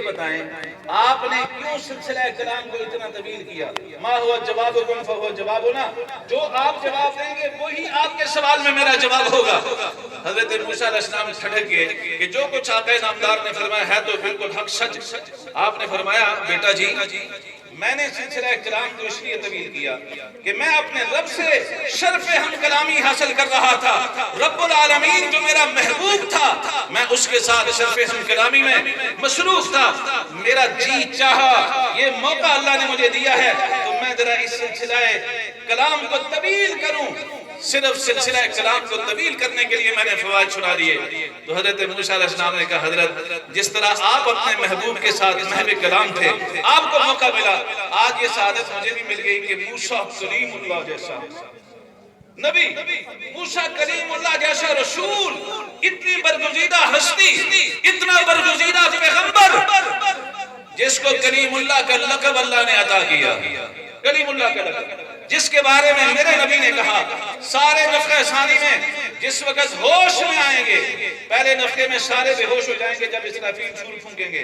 بتائیں آپ نے کیوں سلسلہ کلام کو اتنا طویل کیا؟ ما ہوا جوابکم فہو جوابنا، جو آپ جواب دیں گے وہی آپ کے سوال میں میرا جواب ہوگا۔ حضرت موسیٰ علیہ السلام ٹھڑک گئے کہ جو کچھ آقا نامدار نے فرمایا ہے تو بالکل حق سچ۔ آپ نے فرمایا بیٹا جی میں نے سلسلہ کلام کو اس لیے طویل کیا کہ میں اپنے رب سے شرف ہم کلامی حاصل کر رہا تھا۔ رب العالمین جو میرا محبوب تھا میں اس کے ساتھ شرف ہم کلامی میں مصروف تھا۔ میرا جی چاہا، یہ موقع اللہ نے مجھے دیا ہے تو میں ذرا اس سلسلہ کلام کو طویل کروں۔ صرف سلسلہ کلام کو طویل کرنے کے لیے میں نے فوائد چھڑا دیے۔ تو حضرت موسیٰ علیہ السلام نے کہا حضرت جس طرح آپ اپنے محبوب کے ساتھ محب کلام تھے، آپ کو موقع ملا، آج یہ سعادت مجھے بھی مل گئی کہ موسیٰ کلیم اللہ جیسا نبی، موسیٰ کلیم اللہ جیسا رسول، اتنی برگزیدہ ہستی، اتنا برگزیدہ پیغمبر جس کو کلیم اللہ کا لقب اللہ نے عطا کیا، کلیم اللہ کا لقب، جس کے بارے میں میرے نبی نے کہا سارے نفخہ ثانی میں جس وقت ہوش میں آئیں گے، پہلے نفخے میں سارے بے ہوش ہو جائیں گے جب اسرافیل سور پھونکیں گے،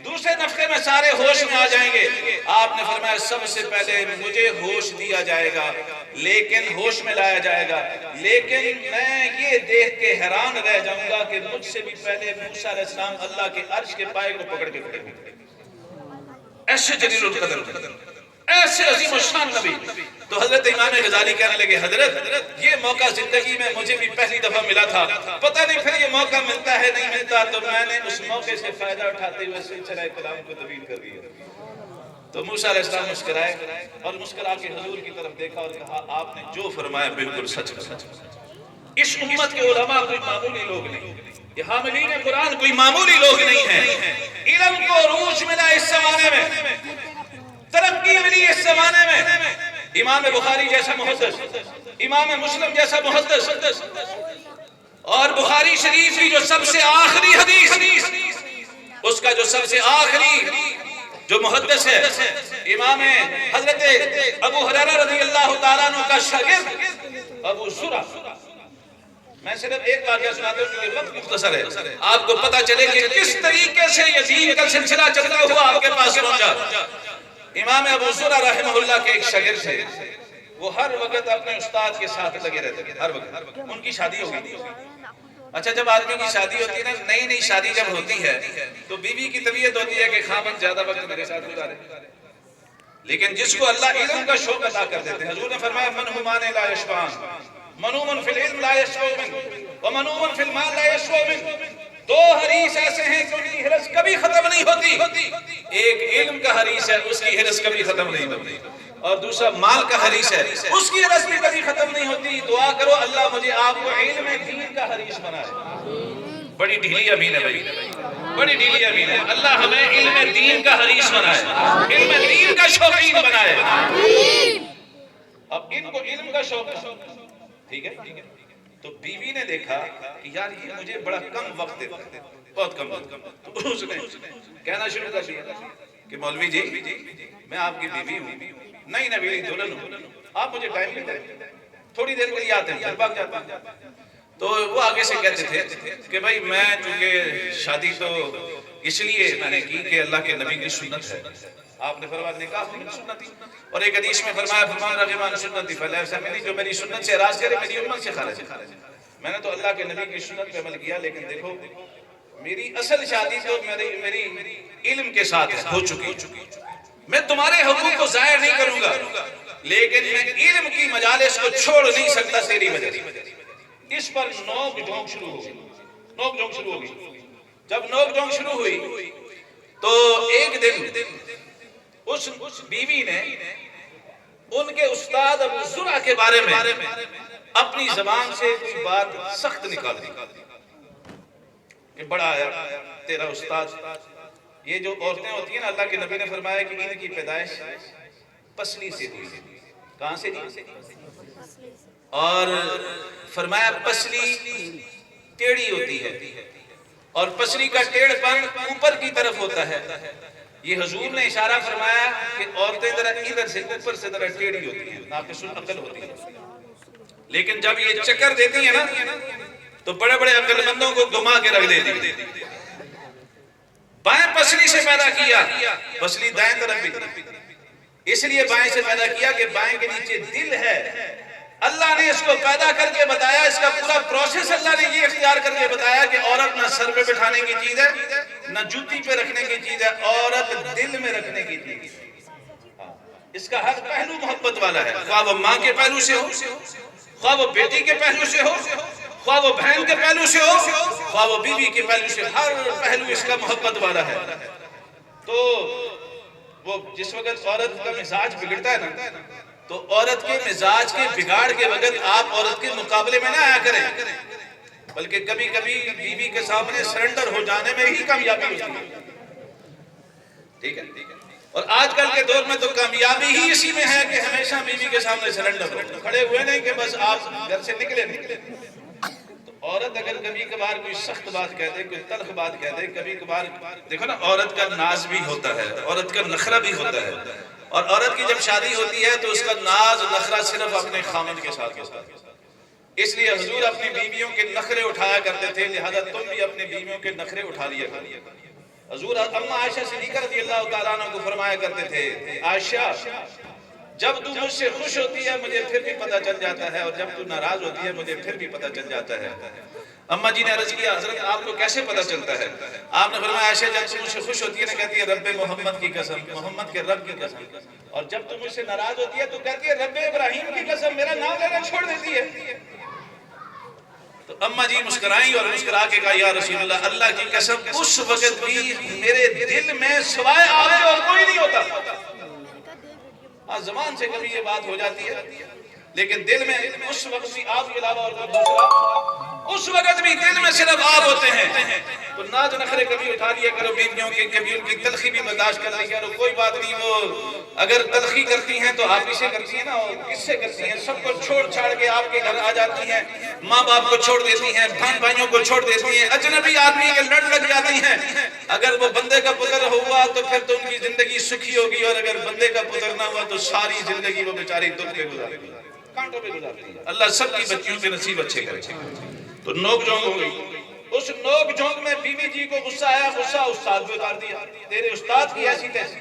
دوسرے نفخے میں سارے ہوش میں آ جائیں گے۔ آپ نے فرمایا سب سے پہلے مجھے ہوش دیا جائے گا، لیکن ہوش میں لایا جائے گا، لیکن میں یہ دیکھ کے حیران رہ جاؤں گا کہ مجھ سے بھی پہلے موسیٰ علیہ السلام اللہ کے عرش کے پائے کو پکڑ کے کھڑے ہوں۔ ایسے جلیل القدر، ایسے عظیم الشان نبی۔ تو حضرت امام غزالی کہنے لگے حضرت یہ موقع زندگی میں مجھے بھی پہلی دفعہ ملا تھا، پتہ نہیں پھر یہ موقع ملتا ہے نہیں ملتا، تو میں نے اس موقع سے فائدہ اٹھاتے ہوئے سلسلہ کلام کو طویل کر دیا۔ تو موسیٰ علیہ السلام مسکرائے اور مسکرا کے حضور کی طرف دیکھا اور کہا آپ نے جو فرمایا بالکل سچ سچ۔ اس امت کے علماء کوئی معمولی لوگ نہیں، یہ حاملین قرآن کوئی معمولی لوگ نہیں ہیں۔ علم کو عروج ملا اس زمانے میں، ترقی ملی اس زمانے میں، امام بخاری جیسا محدث، امام مسلم جیسا محدث، اور بخاری شریف کی جو سب سے آخری حدیث، اس کا جو سب سے آخری جو محدث ہے امام حضرت ابو ہریرہ رضی اللہ تعالیٰ عنہ کا شاگرد ابو زرع۔ میں صرف ایک واقعہ سناتا ہوں کیونکہ وقت مختصر ہے، آپ کو پتہ چلے کہ کس طریقے سے یزید کا سلسلہ چلتا ہوا آپ کے پاس پہنچا۔ امام ابو زرع رحمہ اللہ کے ایک شاگرد تھے، وہ ہر وقت اپنے استاد کے ساتھ لگے رہتے تھے، ہر وقت۔ ان کی شادی ہو گئی۔ اچھا جب آدمی کی شادی ہوتی ہے نا، نئی نئی شادی جب ہوتی ہے تو بیوی کی طبیعت ہوتی ہے کہ خاوند زیادہ وقت میرے ساتھ گزارے، لیکن جس کو اللہ علم کا شوق عطا کر دیتے ہیں، حضور نے فرمایا منہمان لا یشبعان، منومن فی العلم لا یشبع منہ ومنومن فی المال لا یشبع منہ۔ دو حریص ایسے ہیں کہ ان کی حرص کبھی ختم نہیں ہوتی، ایک علم کا حریص ہے اس کی حرص کبھی ختم نہیں ہوتی، اور دوسرا مال کا حریص ہے اس کی حرص بھی کبھی ختم نہیں ہوتی۔ دعا کرو اللہ مجھے آپ کو علم دین کا حریص بنائے۔ بڑی ڈھیلی امین ہے بھائی، بڑی ڈھیلی امین ہے، اللہ ہمیں علم دین کا حریص بنائے، علم دین کا شوقین بنائے۔ اب ان کو علم کا شوق ہے، ٹھیک ہے، تو بیوی نے دیکھا کہ یار یہ مجھے بڑا کم وقت دیتا ہے، بہت کم وقت، تو اس نے کہنا شروع کر دیا کہ مولوی جی میں آپ کی بیوی ہوں، نئی نویلی دلہن ہوں، آپ مجھے ٹائم نہیں دیں، تھوڑی دیر کے لیے آتے ہیں پھر بھاگ جاتے ہیں۔ تو وہ آگے سے کہتے تھے کہ بھائی میں چونکہ شادی تو اس لیے میں نے کی کہ اللہ کے نبی کی سنت ہے، آپ نے فرمایا نکاح من سنتی، اور ایک حدیث میں فرمایا فرمان رغب عن سنتی فلیس منی، جو میری سنت سے اعراض کرے میری امت سے خارج ہے۔ میں نے تو اللہ کے نبی کی سنت پہ عمل کیا، لیکن دیکھو میری اصل شادی تو میری علم کے ساتھ ہو چکی، میں تمہارے حقوق کو ضائع نہیں کروں گا، لیکن میں علم کی مجالس کو چھوڑ نہیں سکتا تیری وجہ سے۔ اس پر نوک جھونک شروع ہو گئی، نوک جھونک شروع ہو گئی۔ جب نوک جھونک شروع ہوئی تو ایک دن اس بیوی نے ان کے استاد ابو زرع کے بارے میں اپنی زبان سے کوئی بات سخت نکال دی کہ بڑا آیا تیرا استاد، یہ جو عورتیں ہوتی ہیں نا، اللہ کے نبی نے فرمایا کہ ان کی پیدائش پسلی سے ہوئی، کہاں سے دی؟ اور فرمایا پسلی ٹیڑھی ہوتی ہے اور پسلی کا ٹیڑھ پن اوپر کی طرف ہوتا ہے۔ یہ حضور نے اشارہ فرمایا کہ عورتیں ذرا ادھر سے اوپر سے ذرا ٹیڑھی ہوتی ہیں، ناقص العقل ہوتی ہیں، لیکن جب یہ چکر دیتی ہیں نا تو بڑے بڑے عقل مندوں کو گھما کے رکھ دیتی ہیں۔ بائیں پسلی سے پیدا کیا، پسلی دائیں طرف بھی، اس لیے بائیں سے پیدا کیا کہ بائیں کے نیچے دل ہے۔ اللہ نے اس کو پیدا کر کے بتایا، اس کا پورا پروسیس اللہ نے یہ اختیار کر کے بتایا کہ عورت نہ سر پہ بٹھانے کی چیز ہے، نہ جوتی پہ رکھنے کی چیز ہے، عورت دل میں رکھنے کی چیز ہے۔ اس کا ہر پہلو محبت والا ہے، خواہ وہ ماں کے پہلو سے ہو، خواہ وہ بیٹی کے پہلو سے ہو، خواہ وہ بہن کے پہلو سے ہو، خواہ وہ بیوی کے پہلو سے، ہر پہلو اس کا محبت والا ہے۔ تو وہ جس وقت عورت کا مزاج بگڑتا ہے نا، تو عورت کے مزاج کے بگاڑ کے وقت آپ عورت کے مقابلے میں نہ آیا کریں، بلکہ کبھی کبھی بیوی کے سامنے سرنڈر ہو جانے میں ہی کامیابی ہوتی ہے۔ ٹھیک ہے، اور آج کل کے دور میں تو کامیابی ہی اسی میں ہے کہ ہمیشہ بیوی کے سامنے سرنڈر ہو، کھڑے ہوئے نہیں کہ بس آپ گھر سے نکلے نہیں۔ تو عورت اگر کبھی کبھار کوئی سخت بات کہہ دے، کوئی تلخ بات کہہ دے، کبھی کبھار دیکھو نا، عورت کا ناز بھی ہوتا ہے، عورت کا نخرہ بھی ہوتا ہے، اور عورت کی جب شادی ہوتی ہے تو اس کا ناز نخرہ صرف اپنے خامن کے ساتھ ہوتا ہے۔ اس لیے حضور اپنی بیویوں کے نخرے اٹھایا کرتے تھے، لہذا تم بھی اپنی بیویوں کے نخرے اٹھا لیا کرو۔ حضور اماں عائشہ صدیقہ رضی اللہ تعالیٰ عنہ کو فرمایا کرتے تھے، عائشہ جب تو مجھ سے خوش ہوتی ہے مجھے پھر بھی پتہ چل جاتا ہے، اور جب تو ناراض ہوتی ہے مجھے پھر بھی پتہ چل جاتا ہے۔ اماں جی نے عرض کیا، حضرت آپ کو کیسے پتہ چلتا ہے؟ آپ نے فرمایا، عائشہ جب تم مجھ سے خوش ہوتی ہے نا کہتی ہے رب محمد کی قسم، محمد کے رب کی قسم، اور جب تم مجھ سے ناراض ہوتی ہے تو کہتی ہے رب ابراہیم کی قسم، میرا نام لینا چھوڑ دیتی ہے۔ تو اماں جی مسکرائیں اور مسکرا کے کہا، یا رسول اللہ، اللہ کی قسم اس وقت بھی میرے دل میں سوائے آپ کے اور کوئی نہیں ہوتا۔ زبان سے کبھی یہ بات ہو جاتی ہے، لیکن دل میں اس وقت بھی آپ کے علاوہ اور کوئی دوسرا، اس وقت بھی دل میں صرف آپ ہوتے ہیں۔ تو ناز نخرے کبھی اٹھا لیا کرو بیویوں کے، کبھی ان کی تلخی بھی برداشت کر لیا کرو، کوئی بات نہیں، وہ اگر تلخی کرتی ہیں تو آپ ہی سے کرتی ہیں نا، اور کس سے کرتی ہیں؟ سب کو چھوڑ چھاڑ کے آپ کے گھر آ جاتی ہیں، ماں باپ کو چھوڑ دیتی ہیں، بہن بھائیوں کو چھوڑ دیتی ہیں، اجنبی آدمی کے لڑ لگ جاتی ہیں۔ اگر وہ بندے کا پتر ہوا تو پھر تو ان کی زندگی سکھی ہوگی، اور اگر بندے کا پتر نہ ہوا تو ساری زندگی وہ بیچاری دکھ پہ گزارے گی، کانٹوں پہ گزارتی ہے۔ اللہ سب کی بچیوں کے نصیب اچھے کرے۔ تو نوک جھونک ہو گئی، اس نوک جھونک میں بیوی جی کو غصہ آیا، غصہ استاد پہ اتار دیا، تیرے استاد کی ایسی تیسی،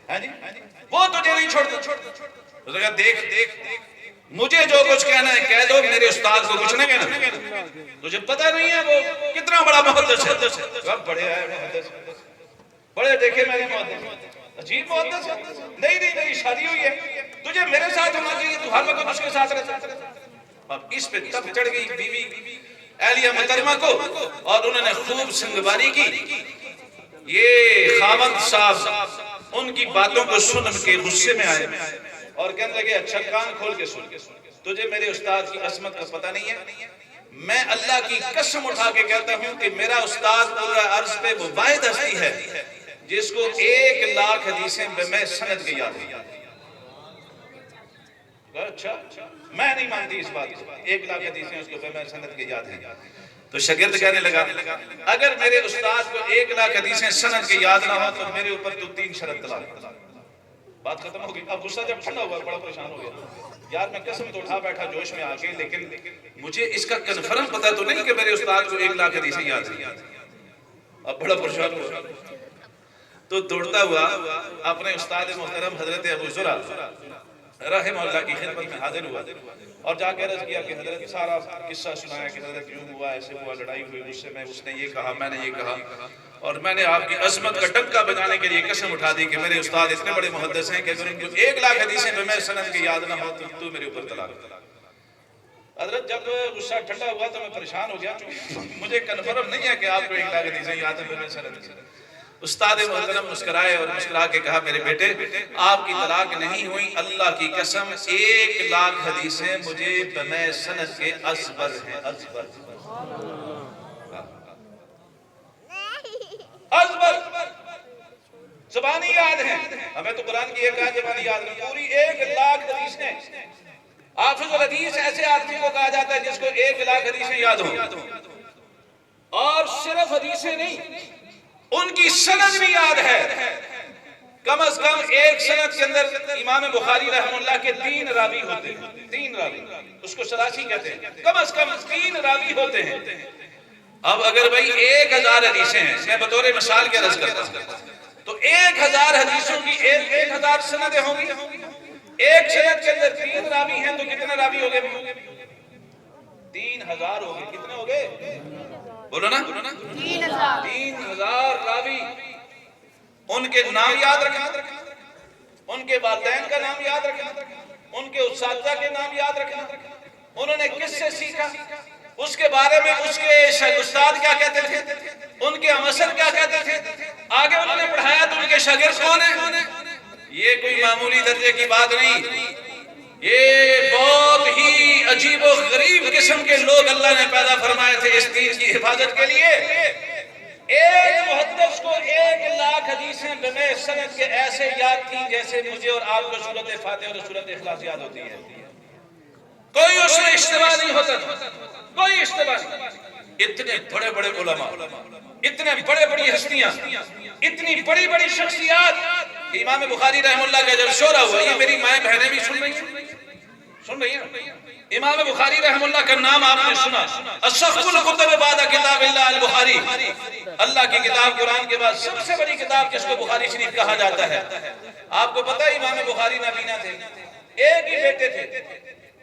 ہاں جی وہ تجھے نہیں چھوڑتا، دیکھ مجھے جو کچھ کہنا ہے کہہ دو، میرے استاد کو کچھ نہ کہنا، تجھے پتہ نہیں ہے وہ کتنا بڑا محدث ہے، بڑے آئے محدث، بڑے دیکھے میں نے محدث، عجیب محدث ہے، نہیں میری شادی ہوئی ہے، تجھے میرے ساتھ ہونا چاہیے، تو ہر وقت اس کے ساتھ رہتا۔ اب اس پہ تب چڑھ گئی بیوی اہلیہ محترمہ کو، اور انہوں نے خوب سنگباری کی۔ یہ خاوند صاحب ان کی باتوں کو سن کے غصے میں آئے اور کہنے لگے، اچھا کان کھول کے سن، تجھے میرے استاد کی عظمت کا پتہ نہیں ہے؟ میں اللہ کی قسم اٹھا کے کہتا ہوں کہ میرا استاد پورا عرض پہ وہ واحد ہستی ہے جس کو 1,00,000 حدیثیں میں سند کے یاد ہیں۔ اچھا میں نہیں مانتی اس بات کو، 1,00,000 حدیثیں اس کو میں سند کے یاد ہیں۔ تو شاگرد کہنے لگا، اگر میرے استاد کو 1,00,000 حدیثیں سند کے یاد نہ ہو تو میرے اوپر تو 3 شرط طلاق۔ بات ختم ہو گئی۔ اب غصہ جب ٹھنڈا ہوا بڑا پریشان ہو گیا، یار میں قسم تو اٹھا بیٹھا جوش میں آ کے، لیکن مجھے اس کا کنفرم پتہ تو نہیں کہ میرے استاد کو 1,00,000 حدیثیں یاد ہیں۔ اب بڑا پریشان ہوا تو دوڑتا ہوا اپنے استاد محترم حضرت ابو زرع رحمہ اللہ کی خدمت میں حاضر ہوا اور جا کے عرض کیا کہ حضرت سارا قصہ سنایا کہ حضرت یوں ہوا، ایسے ہوا، لڑائی ہوئی مجھ سے، میں اس نے یہ کہا، میں نے یہ کہا، اور میں نے آپ کی عظمت کا ڈنکا بجانے کے لیے قسم اٹھا دی کہ میرے استاد اتنے بڑے محدث ہیں کہ اگر ان کو 1,00,000 حدیثیں میں سند کے یاد نہ ہو تو میرے اوپر طلاق۔ حضرت جب غصہ ٹھنڈا ہوا تو میں پریشان ہو گیا، مجھے کنفرم نہیں ہے کہ آپ کو 1,00,000 حدیثیں یاد ہیں میں سند کے۔ استاد محترم مسکرائے اور مسکرا کے کہا، میرے بیٹے آپ کی طلاق نہیں ہوئی، اللہ کی قسم 1,00,000 حدیثیں مجھے بمے سند کے ازبر ہیں، ازبر زبانی یاد ہیں۔ ہمیں تو قرآن کی ایک آیت زبانی یاد نہیں، پوری 1,00,000 حدیثیں۔ حافظ الحدیث ایسے آدمی کو کہا جاتا ہے جس کو 1,00,000 حدیثیں یاد ہوں، اور صرف حدیثیں نہیں، ان کی سند بھی یاد ہے۔ کم از کم ایک سند کے اندر امام بخاری رحمہ اللہ کے 3 راوی ہوتے ہیں، 3 راوی، اس کو سلاسی کہتے ہیں، کم از کم 3 راوی ہوتے ہیں۔ اب اگر بھائی 1000 حدیثیں ہیں، میں بطور مثال کے عرض کرتا ہوں، تو 1000 حدیثوں کی 1000 سندیں ہوں گی، ایک سند کے اندر 3 راوی ہیں تو کتنے راوی ہو گئے؟ 3000 ہو گئے۔ کتنے ہو گئے؟ بولو نا، 3000 راوی۔ ان کے نام یاد رکھنا، ان کے والدین کا نام یاد رکھنا، ان کے اساتذہ کے نام یاد رکھنا، انہوں نے کس سے سیکھا، اس کے بارے میں اس کے استاد کیا کہتے تھے، ان کے مصر کیا کہتے تھے، آگے انہوں نے پڑھایا تو ان کے شاگرد کون ہیں۔ یہ کوئی معمولی درجے کی بات نہیں، یہ بہت ہی عجیب و غریب قسم کے لوگ اللہ نے پیدا فرمائے تھے اس دین کی حفاظت کے لیے۔ ایک محدث کو 1,00,000 حدیثیں بمے سند کے ایسے یاد تھیں جیسے مجھے اور آپ کو سورۃ فاتحہ اور سورۃ اخلاص یاد ہوتی ہے۔ کوئی اس میں اشتباہ نہیں ہوتا تھا، کوئی اشتباہ نہیں۔ اتنے بڑے بڑے علماء، اتنے بڑے بڑی ہستیاں، اتنی بڑی بڑی شخصیات۔ امام بخاری رحم اللہ کا جب شورہ ہوا، یہ میری مائیں بہنیں بھی سن رہی ہیں، امام بخاری رحم اللہ کا نام آپ نے سنا، اصح الکتب بعد کتاب اللہ البخاری، اللہ کی کتاب قرآن کے بعد سب سے بڑی کتاب جس کو بخاری شریف کہا جاتا ہے۔ آپ کو پتہ ہے امام بخاری نابینا تھے، ایک ہی بیٹے تھے،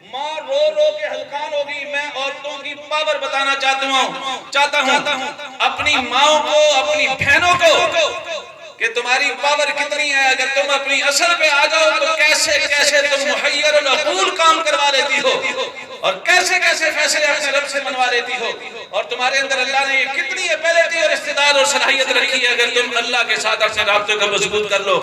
ماں رو رو کے ہلکان ہوگی۔ میں عورتوں کی پاور بتانا چاہتا ہوں اپنی ماں کو، اپنی بہنوں کو، کہ تمہاری پاور کتنی ہے۔ اگر تم اپنی اصل پہ آ جاؤ تو کیسے کیسے تم محیر العقول کام کروا لیتی ہو، اور کیسے کیسے فیصلے اپنے رب سے منوا لیتی ہو، اور تمہارے اندر اللہ نے یہ کتنی ایبلٹی اور استعداد اور صلاحیت رکھی ہے اگر تم اللہ کے ساتھ اپنے رابطے کو مضبوط کر لو۔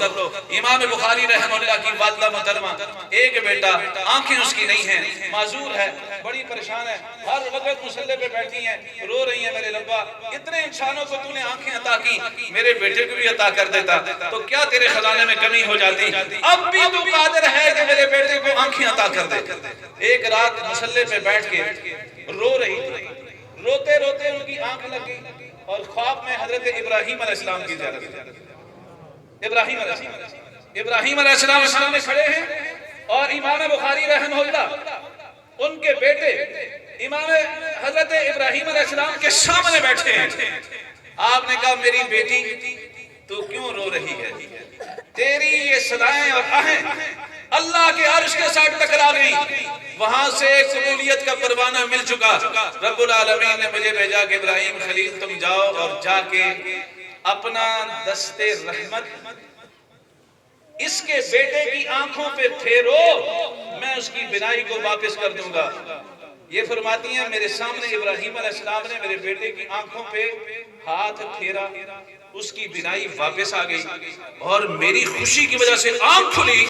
امام بخاری رحمہ اللہ کی والدہ محترمہ، ایک بیٹا، آنکھیں اس کی نہیں ہیں، معذور ہے، بڑی پریشان ہے، ہر وقت مصلی پہ بیٹھی ہیں، رو رہی ہیں، میرے ربا اتنے انسانوں کو تو نے آنکھیں عطا کی، میرے بیٹے کو بھی عطا کر دیتا تو کیا تیرے خزانے میں کمی ہو جاتی، اب بھی تو قادر ہے کہ میرے بیٹے کو آنکھیں عطا کر دے۔ ایک رات مصلی پہ بیٹھ کے رو رہی تھی، روتے روتے ان کی آنکھ لگ گئی، اور خواب میں حضرت ابراہیم علیہ السلام کی زیارت ہوئی۔ ابراہیم علیہ السلام سامنے کھڑے ہیں، اور امام بخاری رحمہ اللہ ان کے بیٹے امام حضرت ابراہیم علیہ السلام کے سامنے بیٹھے ہیں۔ آپ نے کہا میری بیٹی تو کیوں رو رہی ہے، تیری یہ صدائیں اور آہیں اللہ کے عرش کے ساتھ ٹکرا گئی، وہاں سے قبولیت کا پروانہ مل چکا۔ رب العالمین نے مجھے بھیجا کہ ابراہیم خلیل تم جاؤ اور جا کے اپنا دست رحمت اس کے بیٹے کی آنکھوں پہ پھیرو، میں اس کی بینائی کو واپس کر دوں گا۔ یہ فرماتی ہیں میرے سامنے ابراہیم علیہ السلام نے میرے بیٹے کی آنکھوں پہ ہاتھ پھیرا، اس کی بینائی واپس آ گئی، اور میری خوشی کی وجہ سے آنکھ کھلی۔